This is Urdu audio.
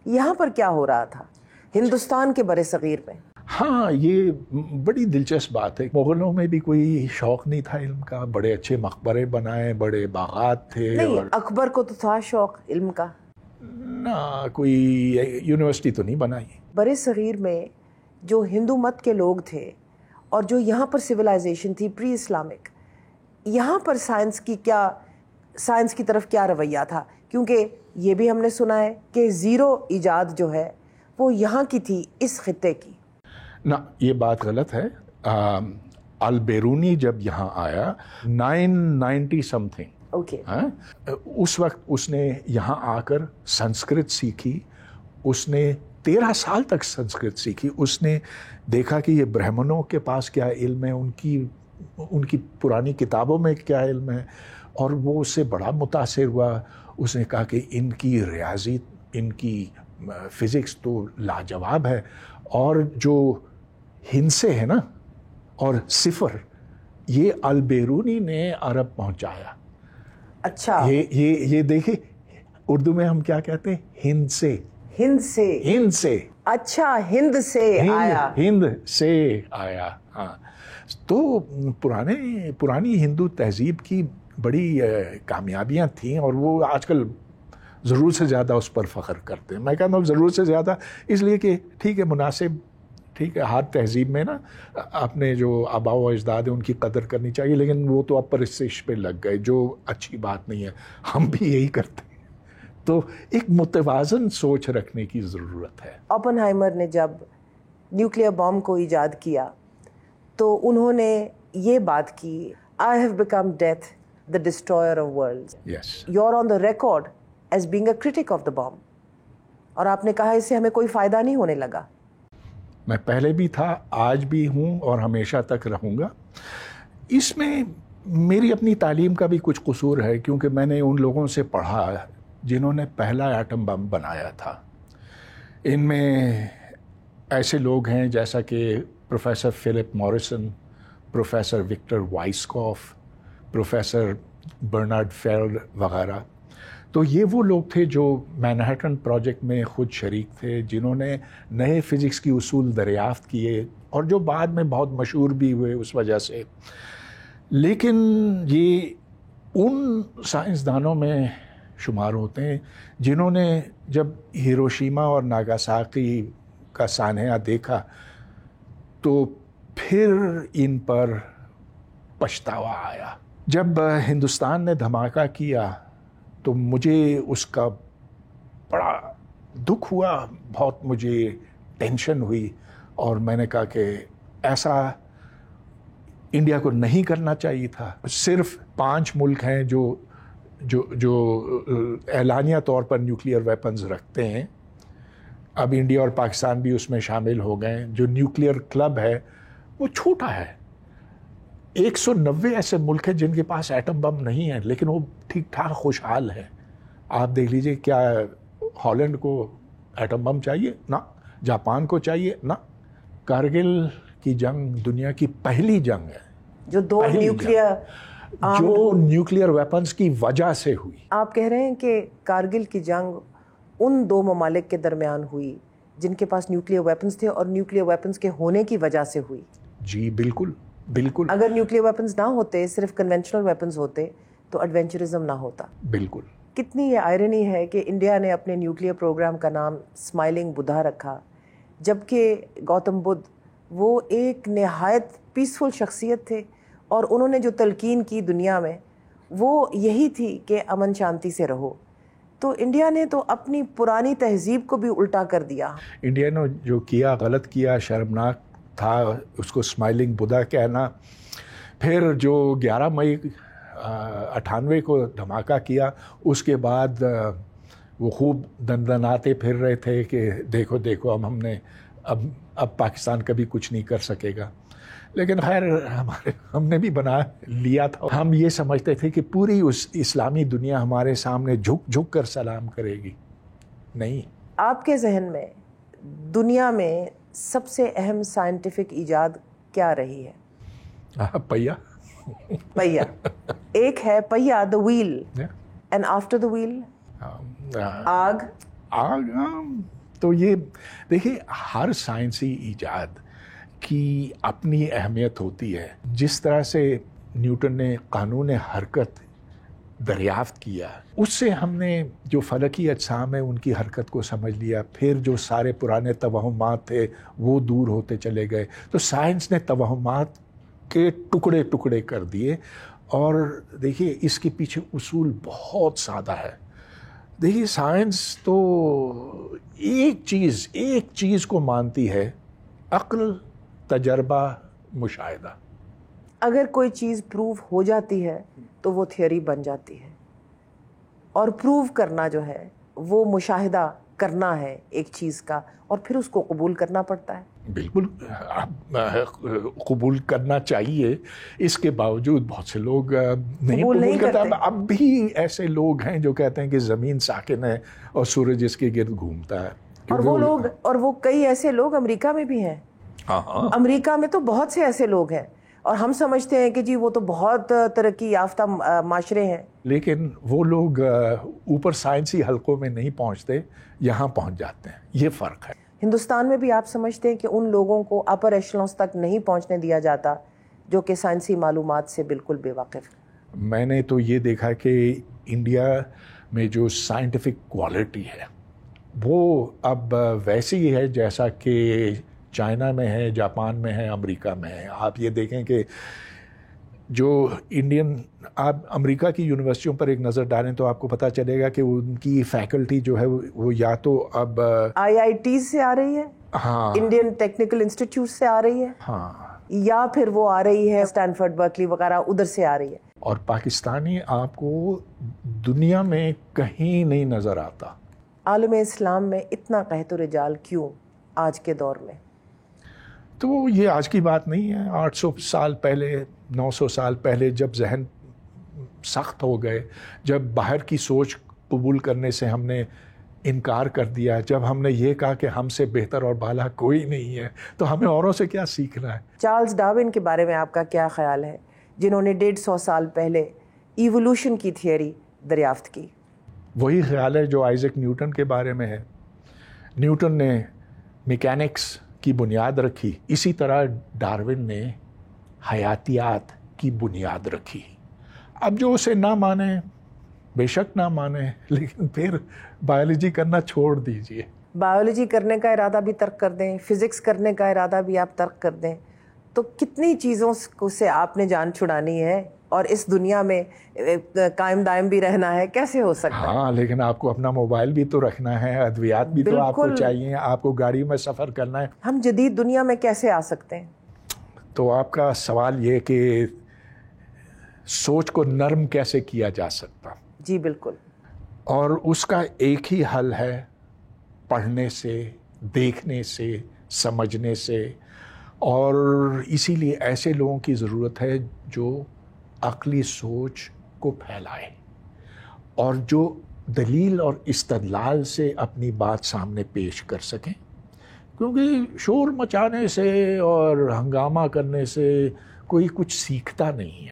یہاں پر کیا ہو رہا تھا ہندوستان کے بر صغیر میں؟ ہاں، یہ بڑی دلچسپ بات ہے. مغلوں میں بھی کوئی شوق نہیں تھا علم کا. بڑے اچھے مقبرے بنائے، بڑے باغات تھے. نہیں، اور اکبر کو تو تھا شوق علم کا. نہ کوئی یونیورسٹی تو نہیں بنائی. بر صغیر میں جو ہندو مت کے لوگ تھے اور جو یہاں پر سویلائزیشن تھی پری اسلامک، یہاں پر سائنس کی طرف کیا رویہ تھا؟ کیونکہ یہ بھی ہم نے سنا ہے کہ زیرو ایجاد جو ہے وہ یہاں کی تھی، اس خطے کی. نہ، یہ بات غلط ہے. البیرونی جب یہاں آیا 990 سم تھنگ، اس وقت اس نے یہاں آ کر سنسکرت سیکھی. اس نے 13 سال تک سنسکرت سیکھی. اس نے دیکھا کہ یہ برہمنوں کے پاس کیا علم ہے، ان کی پرانی کتابوں میں کیا علم ہے، اور وہ اس سے بڑا متاثر ہوا. اس نے کہا کہ ان کی ریاضی، ان کی فزکس تو لاجواب ہے، اور جو ہندسے ہے نا اور صفر، یہ البیرونی نے عرب پہنچایا. اچھا، یہ دیکھیں اردو میں ہم کیا کہتے ہیں؟ ہند سے. اچھا، ہند سے آیا. ہاں، تو پرانی ہندو تہذیب کی بڑی کامیابیاں تھیں، اور وہ آج کل ضرورت سے زیادہ اس پر فخر کرتے ہیں. میں کہتا ہوں ضرورت سے زیادہ اس لیے کہ ٹھیک ہے، مناسب، ٹھیک ہے، ہر تہذیب میں نا اپنے جو آباء و اجداد ہیں ان کی قدر کرنی چاہیے، لیکن وہ تو اب پرستش پہ لگ گئے، جو اچھی بات نہیں ہے. ہم بھی یہی کرتے ہیں. تو ایک متوازن سوچ رکھنے کی ضرورت ہے. اوپن ہائمر نے جب نیوکلیئر بام کو ایجاد کیا تو انہوں نے یہ بات کی، I have become death, the destroyer of worlds. Yes. You're on the record as being a critic of the bomb. اور آپ نے کہا اس سے ہمیں کوئی فائدہ نہیں ہونے لگا. میں پہلے بھی تھا، آج بھی ہوں، اور ہمیشہ تک رہوں گا. اس میں میری اپنی تعلیم کا بھی کچھ قصور ہے، کیونکہ میں نے ان لوگوں سے پڑھا جنہوں نے پہلا ایٹم بم بنایا تھا. ان میں ایسے لوگ ہیں جیسا کہ professor Philip Morrison, professor Victor Weisskopf, professor Bernard Feld وغیرہ. تو یہ وہ لوگ تھے جو مینہٹن پروجیکٹ میں خود شریک تھے، جنہوں نے نئے فزکس کی اصول دریافت کیے، اور جو بعد میں بہت مشہور بھی ہوئے اس وجہ سے. لیکن یہ ان سائنسدانوں میں شمار ہوتے ہیں جنہوں نے جب ہیروشیما اور ناگاساکی کا سانحہ دیکھا تو پھر ان پر پچھتاوا آیا. جب ہندوستان نے دھماکہ کیا تو مجھے اس کا بڑا دکھ ہوا، بہت مجھے ٹینشن ہوئی، اور میں نے کہا کہ ایسا انڈیا کو نہیں کرنا چاہیے تھا. صرف 5 ملک ہیں جو اعلانیہ طور پر نیوکلیئر ویپنز رکھتے ہیں. اب انڈیا اور پاکستان بھی اس میں شامل ہو گئے. جو نیوکلیئر کلب ہے وہ چھوٹا ہے. 190 ایسے ملک ہیں جن کے پاس ایٹم بم نہیں ہے، لیکن وہ ٹھیک ٹھاک خوشحال ہے. آپ دیکھ لیجئے، کیا ہالینڈ کو ایٹم بم چاہیے؟ نہ. جاپان کو چاہیے؟ نہ. کارگل کی جنگ دنیا کی پہلی جنگ ہے جو نیوکلیئر ویپنز کی وجہ سے ہوئی. آپ کہہ رہے ہیں کہ کارگل کی جنگ ان 2 ممالک کے درمیان ہوئی جن کے پاس نیوکلیئر ویپنز تھے، اور نیوکلیئر ویپنز کے ہونے کی وجہ سے ہوئی. جی بالکل. اگر نیوکلیئر ویپنز نہ ہوتے، صرف کنونشنل ویپنز ہوتے، تو ایڈونچرزم نہ ہوتا. بالکل. کتنی یہ آئرنی ہے کہ انڈیا نے اپنے نیوکلیئر پروگرام کا نام اسمائلنگ بدھا رکھا، جبکہ گوتم بدھ وہ ایک نہایت پیسفل شخصیت تھے، اور انہوں نے جو تلقین کی دنیا میں وہ یہی تھی کہ امن شانتی سے رہو. تو انڈیا نے تو اپنی پرانی تہذیب کو بھی الٹا کر دیا. انڈیا نے جو کیا غلط کیا، شرمناک تھا اس کو اسمائلنگ بدھا کہنا. پھر جو 11 مئی 98 کو دھماکہ کیا، اس کے بعد وہ خوب دندناتے پھر رہے تھے کہ دیکھو دیکھو اب پاکستان کبھی کچھ نہیں کر سکے گا. لیکن خیر ہم نے بھی بنا لیا تھا. ہم یہ سمجھتے تھے کہ پوری اس اسلامی دنیا ہمارے سامنے جھک جھک کر سلام کرے گی. نہیں. آپ کے ذہن میں دنیا میں سب سے اہم سائنٹیفک ایجاد کیا رہی ہے؟ پہیا. ایک ہے پہیا، the wheel, and after the wheel آگ. تو یہ دیکھیے ہر سائنسی ایجاد کی اپنی اہمیت ہوتی ہے. جس طرح سے نیوٹن نے قانون حرکت دریافت کیا, اس سے ہم نے جو فلکی اجسام ہیں ان کی حرکت کو سمجھ لیا. پھر جو سارے پرانے توہمات تھے وہ دور ہوتے چلے گئے. تو سائنس نے توہمات کے ٹکڑے ٹکڑے کر دیے. اور دیکھیے اس کے پیچھے اصول بہت سادہ ہے. دیکھیے سائنس تو ایک چیز کو مانتی ہے, عقل, تجربہ, مشاہدہ. اگر کوئی چیز پروو ہو جاتی ہے تو وہ تھیوری بن جاتی ہے, اور پروو کرنا جو ہے وہ مشاہدہ کرنا ہے ایک چیز کا, اور پھر اس کو قبول کرنا پڑتا ہے. بالکل قبول کرنا چاہیے. اس کے باوجود بہت سے لوگ نہیں قبول کرتے. اب بھی ایسے لوگ ہیں جو کہتے ہیں کہ زمین ساکن ہے اور سورج اس کے گرد گھومتا ہے. اور وہ کئی ایسے لوگ امریکہ میں بھی ہیں. امریکہ میں تو بہت سے ایسے لوگ ہیں, اور ہم سمجھتے ہیں کہ جی وہ تو بہت ترقی یافتہ معاشرے ہیں. لیکن وہ لوگ اوپر سائنسی حلقوں میں نہیں پہنچتے, یہاں پہنچ جاتے ہیں. یہ فرق ہے. ہندوستان میں بھی آپ سمجھتے ہیں کہ ان لوگوں کو اپر ایشلونز تک نہیں پہنچنے دیا جاتا جو کہ سائنسی معلومات سے بالکل بے واقف ہیں. میں نے تو یہ دیکھا کہ انڈیا میں جو سائنٹیفک کوالٹی ہے وہ اب ویسی ہی ہے جیسا کہ چائنا میں ہے, جاپان میں ہے, امریکہ میں ہے. آپ یہ دیکھیں کہ جو آپ امریکہ کی یونیورسٹیوں پر ایک نظر ڈالیں تو آپ کو پتہ چلے گا کہ ان کی فیکلٹی جو ہے وہ یا تو اب IIT سے آ رہی ہے, ہاں, انڈین ٹیکنیکل انسٹیٹیوٹ سے آ رہی ہے, ہاں, یا پھر وہ آ رہی ہے اسٹینفورڈ, برکلی وغیرہ ادھر سے آ رہی ہے. اور پاکستانی آپ کو دنیا میں کہیں نہیں نظر آتا. عالم اسلام میں اتنا قحط و رجال کیوں آج کے دور میں؟ تو یہ آج کی بات نہیں ہے. 800 سال پہلے, 900 سال پہلے جب ذہن سخت ہو گئے, جب باہر کی سوچ قبول کرنے سے ہم نے انکار کر دیا, جب ہم نے یہ کہا کہ ہم سے بہتر اور بالا کوئی نہیں ہے, تو ہمیں اوروں سے کیا سیکھنا ہے. چارلز ڈارون کے بارے میں آپ کا کیا خیال ہے, جنہوں نے 150 سال پہلے ایوولوشن کی تھیوری دریافت کی؟ وہی خیال ہے جو آئزیک نیوٹن کے بارے میں ہے. نیوٹن نے میکینکس کی بنیاد رکھی, اسی طرح ڈارون نے حیاتیات کی بنیاد رکھی. اب جو اسے نہ مانے بے شک نہ مانے, لیکن پھر بایولوجی کرنا چھوڑ دیجئے. بایولوجی کرنے کا ارادہ بھی ترک کر دیں, فزکس کرنے کا ارادہ بھی آپ ترک کر دیں, تو کتنی چیزوں سے آپ نے جان چھڑانی ہے, اور اس دنیا میں قائم دائم بھی رہنا ہے, کیسے ہو سکتا ہے؟ ہاں, لیکن آپ کو اپنا موبائل بھی تو رکھنا ہے, ادویات بھی تو آپ کو چاہیے, آپ کو گاڑی میں سفر کرنا ہے. ہم جدید دنیا میں کیسے آ سکتے ہیں؟ تو آپ کا سوال یہ کہ سوچ کو نرم کیسے کیا جا سکتا؟ جی بالکل. اور اس کا ایک ہی حل ہے, پڑھنے سے, دیکھنے سے, سمجھنے سے. اور اسی لیے ایسے لوگوں کی ضرورت ہے جو عقلی سوچ کو پھیلائے, اور جو دلیل اور استدلال سے اپنی بات سامنے پیش کر سکیں. کیونکہ شور مچانے سے اور ہنگامہ کرنے سے کوئی کچھ سیکھتا نہیں ہے.